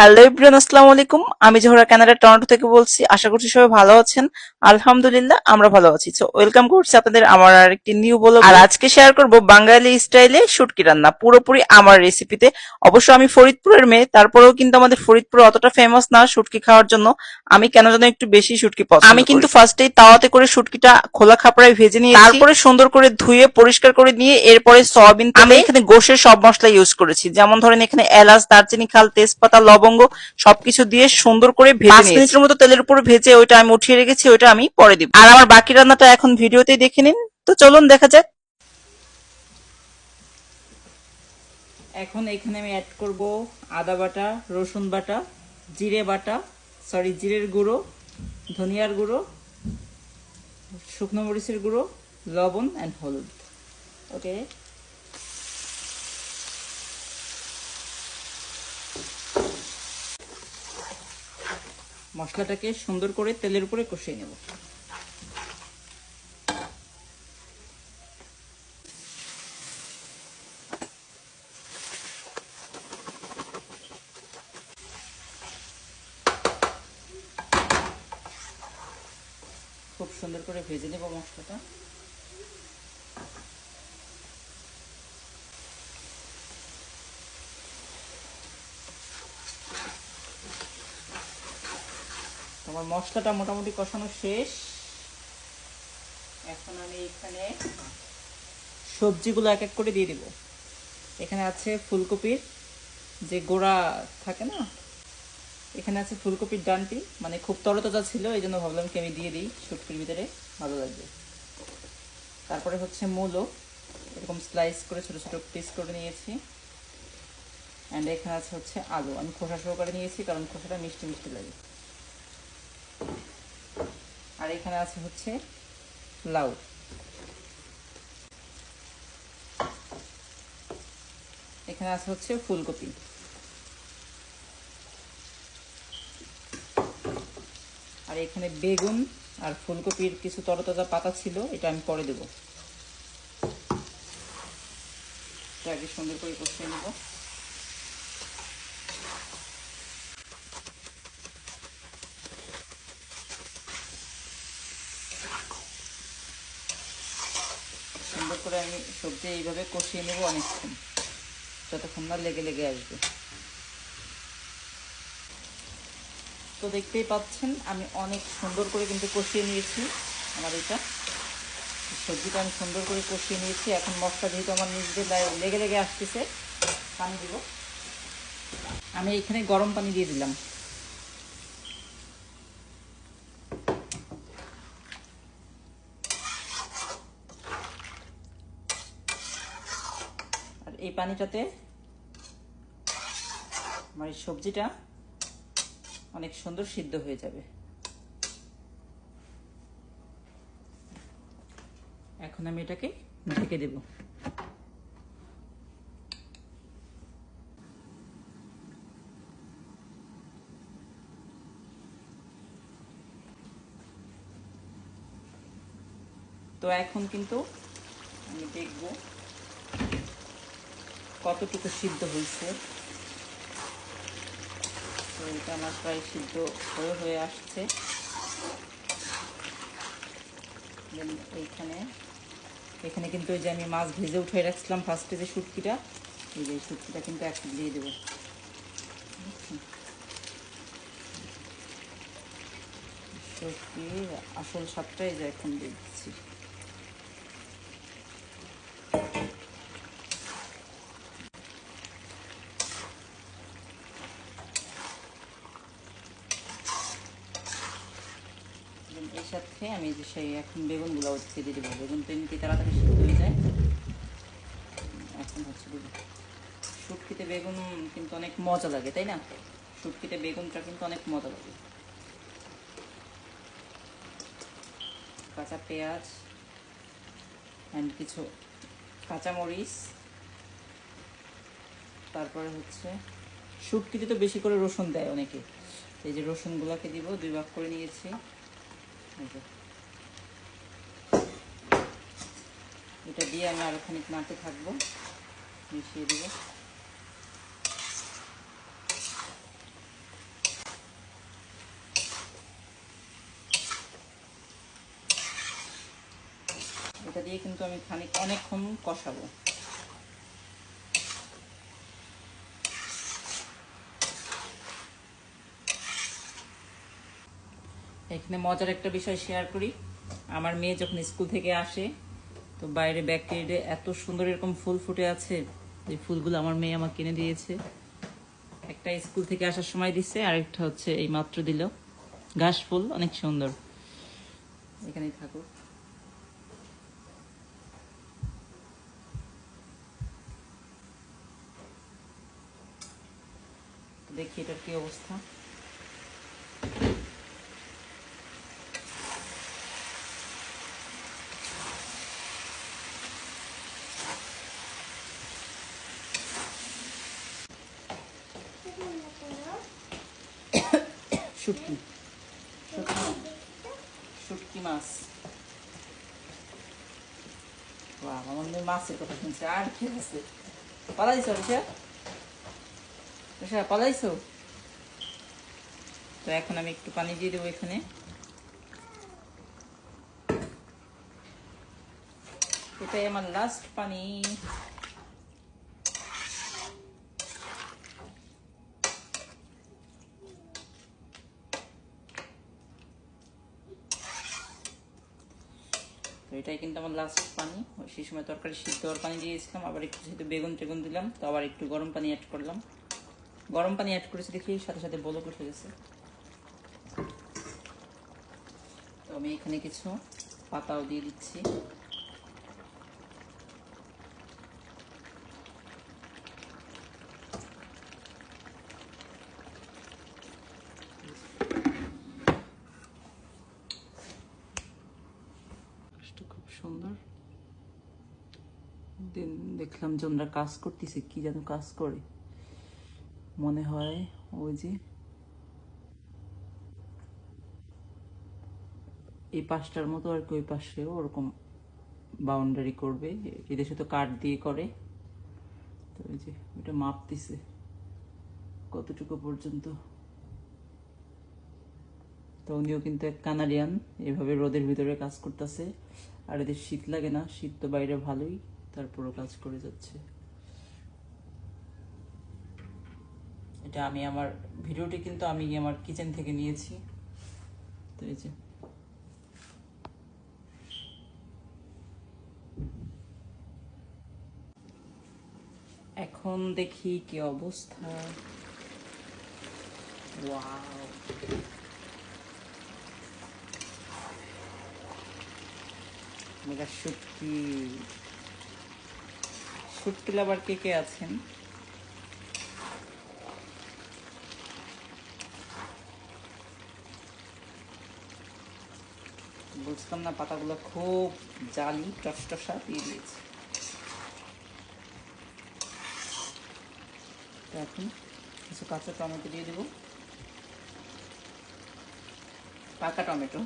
Hello everyone, আসসালামু আলাইকুম। আমি জোহরা কানাডা টরন্টো থেকে বলছি। আশা করছি সবাই ভালো আছেন। আলহামদুলিল্লাহ আমরা ভালো আছি। সো ওয়েলকাম করছি আপনাদের আমার আরেকটি নিউ ব্লগ। আর আজকে শেয়ার করব বাঙালি স্টাইলে শুটকি রান্না, পুরোপুরি আমার রেসিপিতে। অবশ্য আমি ফরিদপুরের মেয়ে, তারপরেও কিন্তু আমাদের ফরিদপুর অতটা ফেমাস না শুটকি খাওয়ার জন্য। আমি কেন যেন একটু বেশি শুটকি পছন্দ করি। আমি কিন্তু ফার্স্টেই তাওয়াতে করে শুটকিটা খোলা খাপড়ায় ভেজে নিয়েছি, তারপরে সুন্দর করে ধুয়ে পরিষ্কার করে নিয়ে এরপরে সয়াবিন তেলে আমি এখানে গোশের সব মশলা ইউজ করেছি। যেমন ধরেন এখানে এলাচ, দারচিনি, খাল, তেজপাতা, লবঙ্গ সবকিছু দিয়ে সুন্দর করে ভেজে 5 মিনিটের মতো তেলের উপর ভেজে ওইটা আমি উঠিয়ে রেখেছি, ওইটা আমি পরে দিব। আর আমার বাকি রান্নাটা এখন ভিডিওতেই দেখে নিন। তো চলুন দেখা যাক। এখন এখানে আমি অ্যাড করব আদা বাটা, রসুন বাটা, জিরে বাটা, জিরের গুঁড়ো, ধনিয়ার গুঁড়ো, শুকনো মরিচের গুঁড়ো, লবণ অ্যান্ড হলুদ। ওকে, মশলাটাকে সুন্দর করে তেলের উপরে কষিয়ে নেব। খুব সুন্দর করে ভেজে নেব মশলাটা। আমার মশলাটা মোটামুটি কষানো শেষ। এখন আমি এখানে সবজিগুলো এক এক করে দিয়ে দিব। এখানে আছে ফুলকপির যে গোড়া থাকে না, এখানে আছে ফুলকপির ডানটি, মানে খুব তরতাজা ছিল, এই জন্য ভাবলাম কি আমি দিয়ে দিই শুটকির ভিতরে, ভালো লাগবে। তারপরে হচ্ছে মূলো, এরকম স্লাইস করে ছোট ছোট পিস করে নিয়েছি। অ্যান্ড এখানে আছে হচ্ছে আলু, আমি খোসা সহকারে নিয়েছি কারণ খোসাটা মিষ্টি মিষ্টি লাগে। আর এখানে আছে হচ্ছে লাউ। এখানে আছে হচ্ছে ফুলকপি। আর এখানে বেগুন আর ফুলকপির কিছু তরতাজা পাতা ছিল, এটা আমি পরে দেব। এটা আগে সুন্দর করে কষিয়ে নেব। সুন্দর করে আমি সবজি এইভাবে কষিয়ে নেব অনেকক্ষণ, যতক্ষণ না লেগে লেগে আসবে। তো দেখতেই পাচ্ছেন আমি অনেক সুন্দর করে কিন্তু কষিয়ে নিয়েছি আমার এটা সবজিটা, আমি সুন্দর করে কষিয়ে নিয়েছি। এখন মশলা যেহেতু আমার নিজে লেগে লেগে আসতেছে, পানি দিব। আমি এখানে গরম পানি দিয়ে দিলাম। আর এই পানিটাতে আমার এই সবজিটা অনেক সুন্দর সিদ্ধ হয়ে যাবে। এখন আমি এটাকে ঢেকে দেব। তো এখন কিন্তু আমি দেখব কতটুকু সিদ্ধ হয়েছে। তো এটা আমার প্রায় সিদ্ধ হয়ে আসছে। এখানে কিন্তু ওই যে আমি মাছ ভেজে উঠে রাখছিলাম ফার্স্টে যে শুটকিটা, এই যে শুটকিটা কিন্তু এখন দিয়ে দেবো। শুটকির আসল স্বাদটাই যে এখন দিয়ে দিচ্ছি। এর সাথে আমি যে সেই এখন বেগুনগুলো হচ্ছে দিয়ে দেবো। বেগুন তো এমনিতে তাড়াতাড়ি সিদ্ধ হয়ে যায়। এখন হচ্ছে দেবো। শুটকিতে বেগুন কিন্তু অনেক মজা লাগে, তাই না? শুটকিতে বেগুনটা কিন্তু অনেক মজা লাগে। কাঁচা পেঁয়াজ অ্যান্ড কিছু কাঁচামরিচ, তারপরে হচ্ছে শুটকিতে তো বেশি করে রসুন দেয় অনেকে, এই যে রসুনগুলোকে দিব, 2 ভাগ করে নিয়েছি। এটা দিয়ে আমি আরো খানিক নাড়তে থাকবো, মিশিয়ে দিব। এটা দিয়ে কিন্তু আমি অনেকক্ষণ কষাবো। এখানে মজার একটা বিষয় শেয়ার করি। আমার মেয়ে যখন স্কুল থেকে আসে, তো বাইরে ব্যাকয়ার্ডে এত সুন্দর এরকম ফুল ফুটে আছে, যে ফুলগুলো আমার মেয়ে আমাকে কিনে দিয়েছে। একটা স্কুল থেকে আসার সময় দিচ্ছে, আরেকটা হচ্ছে এই মাত্র দিল। ঘাস ফুল অনেক সুন্দর। এখানেই থাকুক। দেখি এটার কি অবস্থা। শুটকি শুটকি মাছ। বাহ, আমার মেয়ে মাছের কথা শুনছে। আর কি আছে? পালাইছো ঋষা? ঋষা পালাইছো? তো এখন আমি একটু পানি দিয়ে দেবো এখানে। এটাই আমার লাস্ট পানি। তো এটাই কিন্তু আমার লাস্ট পানি। সেই সময় তরকারি সিদ্ধ হওয়ার পানি দিয়েছিলাম, আবার একটু যেহেতু বেগুন টেগুন দিলাম, তো আবার একটু গরম পানি অ্যাড করলাম। গরম পানি অ্যাড করেছি দেখি সাথে সাথে বলক উঠে গেছে। তো আমি এখানে কিছু পাতাও দিয়ে দিচ্ছি। খুব সুন্দর। দিন দেখলাম যে ওনারা কাজ করতেছে, কি যেন কাজ করে, মনে হয় ওই যে এই পাশটার মতো আর কি, ওই পাশেও ওরকম বাউন্ডারি করবে। এদেশে তো কাঠ দিয়ে করে, তো ওই যে ওটা মাপতেছে কতটুকু পর্যন্ত। তো উনিও কিন্তু এক কানাডিয়ান, এভাবে রোদের ভিতরে কাজ করতেছে। আর এদের শীত লাগে না, শীত তো বাইরে ভালোই, তারপরও কাজ করে যাচ্ছে। এটা আমি আমার ভিডিওটি কিন্তু আমি আমার কিচেন থেকে নিয়েছি। তো এই যে এখন দেখি কি অবস্থা। ওয়াও, মেগা শুটকি। শুটকি লাভার কে কে আছেন? বুঝলাম না, পাতাগুলো খুব জালি টসটসা দিয়ে দিয়েছে। তো এখন কিছু কাঁচা টমেটো দিয়ে দেবো। পাকা টমেটো,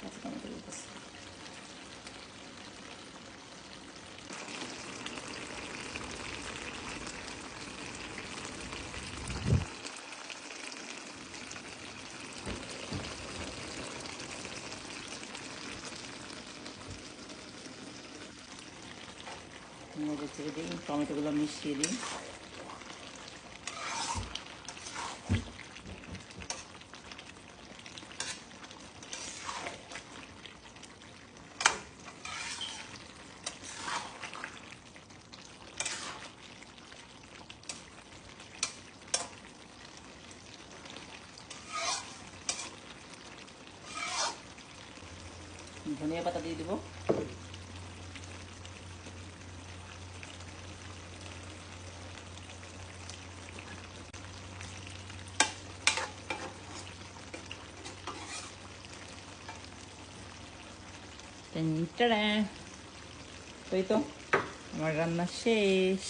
কাঁচা টমেটো দিতেছি। নেড়ে চেড়ে দিই, টমেটোগুলো মিশিয়ে দিই। ধনিয়া পাতা দিয়ে দেবো। তো এই তো আমার রান্না শেষ।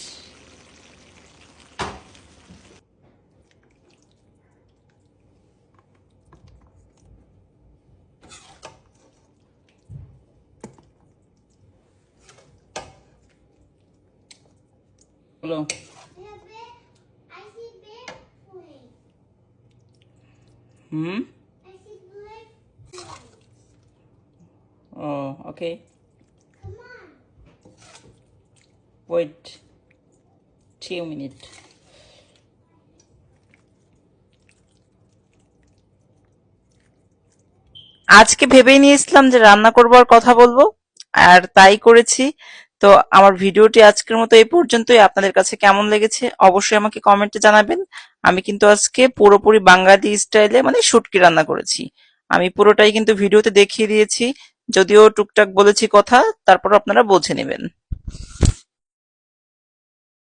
বলো। হুম। ও ওকে। Wait 2 minute. আজকে ভেবেই নিয়েছিলাম যে রান্না করবো আর কথা বলবো, আর তাই করেছি। তো আমার ভিডিওটি আজকের মতো এই পর্যন্তই। আপনাদের কাছে কেমন লেগেছে অবশ্যই আমাকে কমেন্টে জানাবেন। আমি কিন্তু আজকে পুরোপুরি বাঙালি স্টাইলে মানে শুটকি রান্না করেছি। আমি পুরোটাই কিন্তু ভিডিওতে দেখিয়ে দিয়েছি, যদিও টুকটাক বলেছি কথা, তারপর আপনারা বুঝে নেবেন।